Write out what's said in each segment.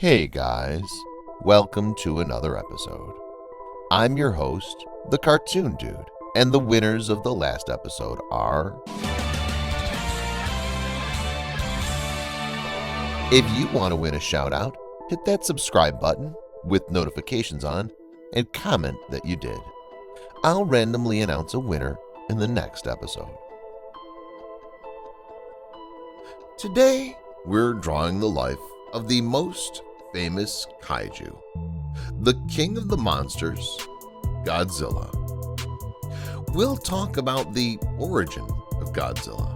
Hey guys, welcome to another episode. I'm your host, the Cartoon Dude, and the winners of the last episode are... If you want to win a shout out, hit that subscribe button with notifications on and comment that you did. I'll randomly announce a winner in the next episode. Today, we're drawing the life of the most famous kaiju, the king of the monsters, Godzilla. We'll talk about the origin of Godzilla.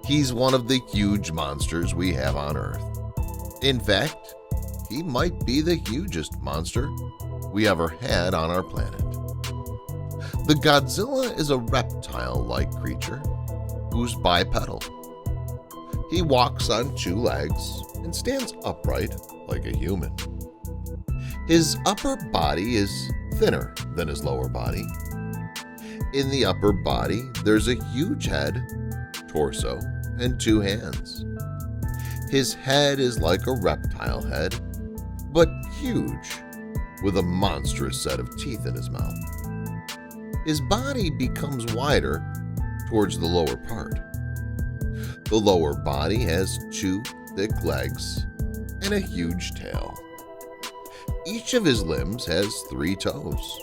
He's one of the huge monsters we have on Earth. In fact, he might be the hugest monster we ever had on our planet. The Godzilla is a reptile-like creature who's bipedal. He walks on two legs and stands upright like a human. His upper body is thinner than his lower body. In the upper body, there's a huge head, torso, and two hands. His head is like a reptile head, but huge, with a monstrous set of teeth in his mouth. His body becomes wider towards the lower part. The lower body has two thick legs and a huge tail. Each of his limbs has 3 toes.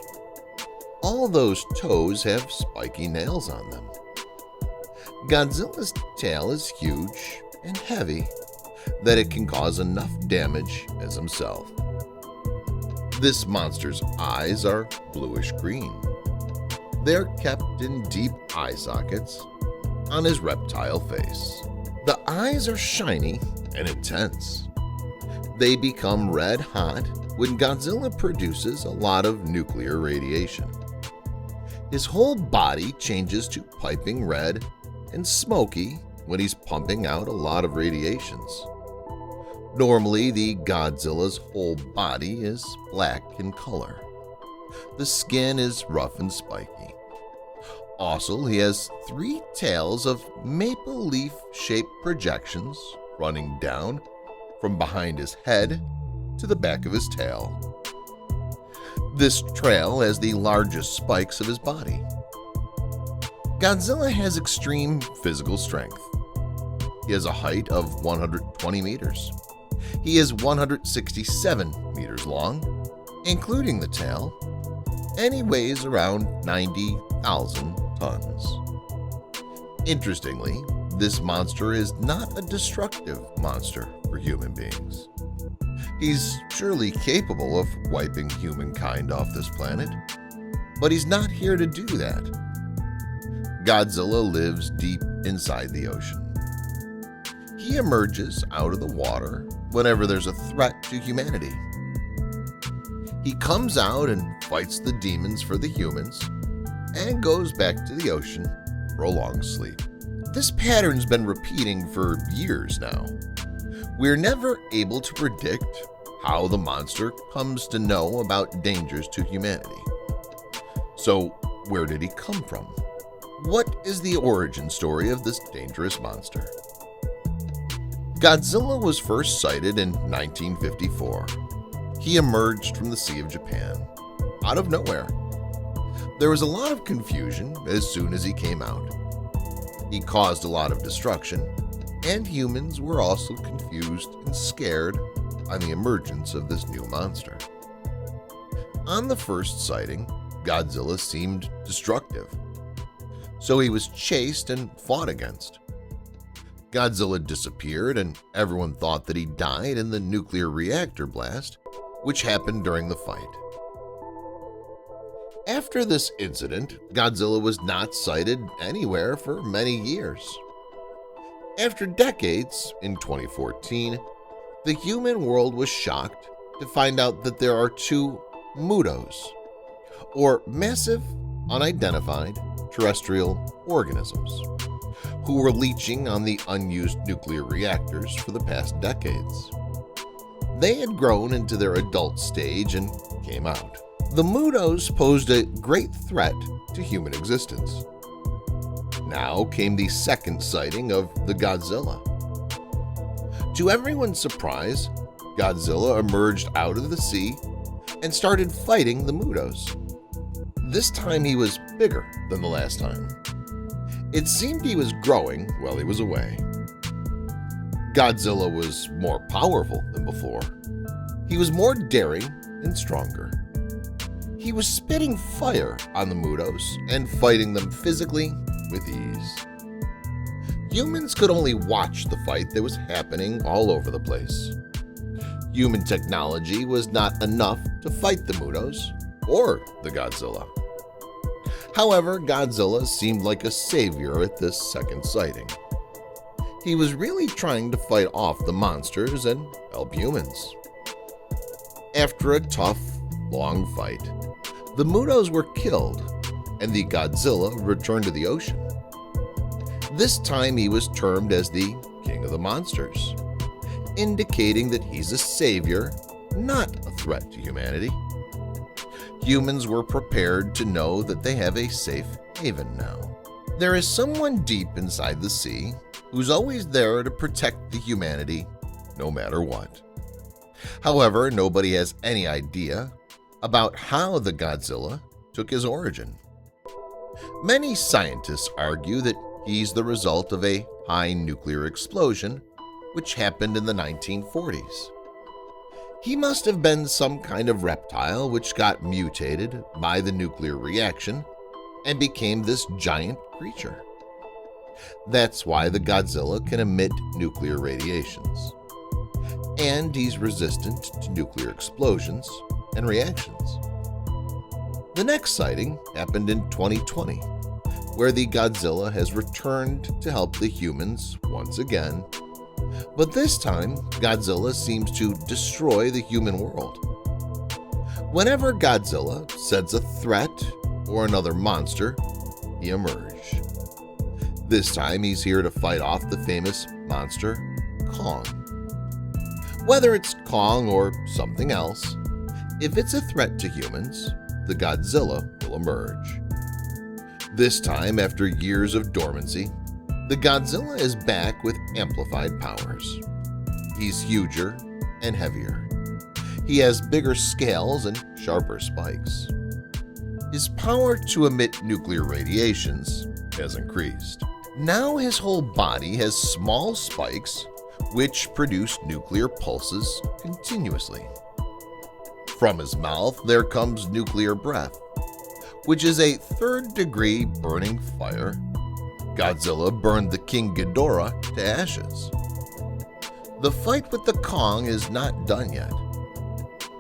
All those toes have spiky nails on them. Godzilla's tail is huge and heavy that it can cause enough damage as himself. This monster's eyes are bluish-green. They're kept in deep eye sockets on his reptile face. The eyes are shiny and intense. They become red hot when Godzilla produces a lot of nuclear radiation. His whole body changes to piping red and smoky when he's pumping out a lot of radiations. Normally, the Godzilla's whole body is black in color. The skin is rough and spiky. Also, he has 3 tails of maple leaf-shaped projections running down from behind his head to the back of his tail. This trail has the largest spikes of his body. Godzilla has extreme physical strength. He has a height of 120 meters. He is 167 meters long, including the tail, and he weighs around 90,000 tons. Interestingly, this monster is not a destructive monster for human beings. He's surely capable of wiping humankind off this planet, but he's not here to do that. Godzilla lives deep inside the ocean. He emerges out of the water whenever there's a threat to humanity. He comes out and fights the demons for the humans and goes back to the ocean for a long sleep. This pattern's been repeating for years now. We're never able to predict how the monster comes to know about dangers to humanity. So, where did he come from? What is the origin story of this dangerous monster? Godzilla was first sighted in 1954. He emerged from the Sea of Japan, out of nowhere. There was a lot of confusion as soon as he came out. He caused a lot of destruction, and humans were also confused and scared on the emergence of this new monster. On the first sighting, Godzilla seemed destructive, so he was chased and fought against. Godzilla disappeared, and everyone thought that he died in the nuclear reactor blast, which happened during the fight. After this incident, Godzilla was not sighted anywhere for many years. After decades, in 2014, the human world was shocked to find out that there are 2 MUTOs, or massive unidentified terrestrial organisms, who were leaching on the unused nuclear reactors for the past decades. They had grown into their adult stage and came out. The MUTOs posed a great threat to human existence. Now came the second sighting of the Godzilla. To everyone's surprise, Godzilla emerged out of the sea and started fighting the Mutos. This time he was bigger than the last time. It seemed he was growing while he was away. Godzilla was more powerful than before. He was more daring and stronger. He was spitting fire on the Mutos and fighting them physically with ease. Humans could only watch the fight that was happening all over the place. Human technology was not enough to fight the Mutos or the Godzilla. However, Godzilla seemed like a savior at this second sighting. He was really trying to fight off the monsters and help humans. After a tough, long fight, the Mutos were killed and the Godzilla returned to the ocean. This time he was termed as the King of the Monsters, indicating that he's a savior, not a threat to humanity. Humans were prepared to know that they have a safe haven now. There is someone deep inside the sea who's always there to protect the humanity no matter what. However, nobody has any idea about how the Godzilla took his origin. Many scientists argue that he's the result of a high nuclear explosion which happened in the 1940s. He must have been some kind of reptile which got mutated by the nuclear reaction and became this giant creature. That's why the Godzilla can emit nuclear radiations. And he's resistant to nuclear explosions and reactions. The next sighting happened in 2020, where the Godzilla has returned to help the humans once again, but this time Godzilla seems to destroy the human world. Whenever Godzilla senses a threat or another monster, he emerges. This time he's here to fight off the famous monster Kong. Whether it's Kong or something else, if it's a threat to humans, the Godzilla will emerge. This time, after years of dormancy, the Godzilla is back with amplified powers. He's huger and heavier. He has bigger scales and sharper spikes. His power to emit nuclear radiations has increased. Now his whole body has small spikes which produce nuclear pulses continuously. From his mouth there comes nuclear breath, which is a third-degree burning fire. Godzilla burned the King Ghidorah to ashes. The fight with the Kong is not done yet.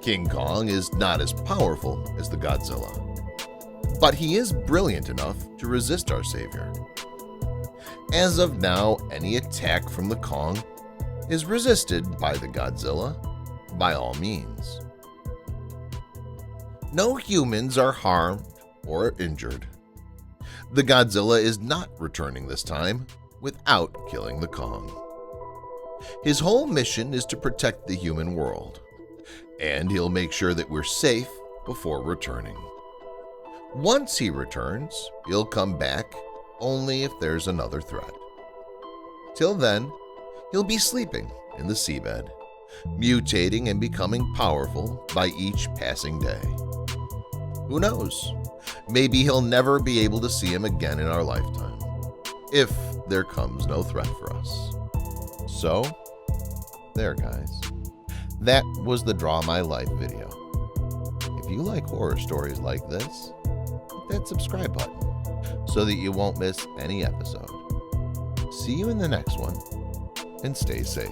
King Kong is not as powerful as the Godzilla, but he is brilliant enough to resist our savior. As of now, any attack from the Kong is resisted by the Godzilla by all means. No humans are harmed or injured. The Godzilla is not returning this time without killing the Kong. His whole mission is to protect the human world, and he'll make sure that we're safe before returning. Once he returns, he'll come back only if there's another threat. Till then, he'll be sleeping in the seabed, mutating and becoming powerful by each passing day. Who knows? Maybe he'll never be able to see him again in our lifetime, if there comes no threat for us. So, there guys. That was the Draw My Life video. If you like horror stories like this, hit that subscribe button so that you won't miss any episode. See you in the next one, and stay safe.